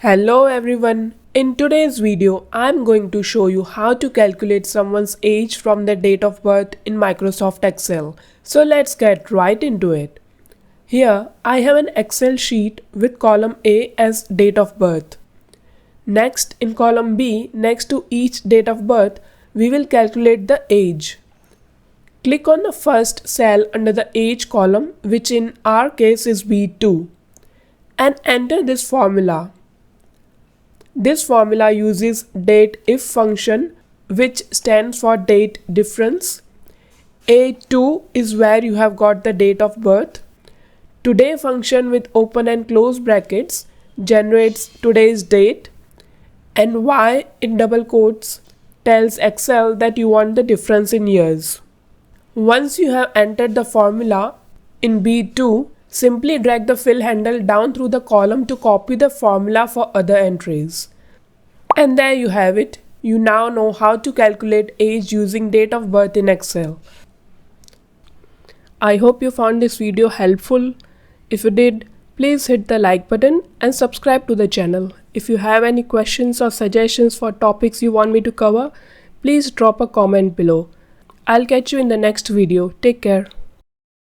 Hello everyone. In today's video, I'm going to show you how to calculate someone's age from their date of birth in Microsoft Excel. So let's get right into it. Here, I have an Excel sheet with column A as date of birth. Next, in column B, next to each date of birth, we will calculate the age. Click on the first cell under the age column, which in our case is B2, and enter this formula. This formula uses dateIf function, which stands for date difference. A2 is where you have got the date of birth. Today function with open and close brackets generates today's date, and Y in double quotes tells Excel that you want the difference in years. Once you have entered the formula in B2, simply drag the fill handle down through the column to copy the formula for other entries. And there you have it. You now know how to calculate age using date of birth in Excel. I hope you found this video helpful. If you did, please hit the like button and subscribe to the channel. If you have any questions or suggestions for topics you want me to cover, please drop a comment below. I'll catch you in the next video. Take care.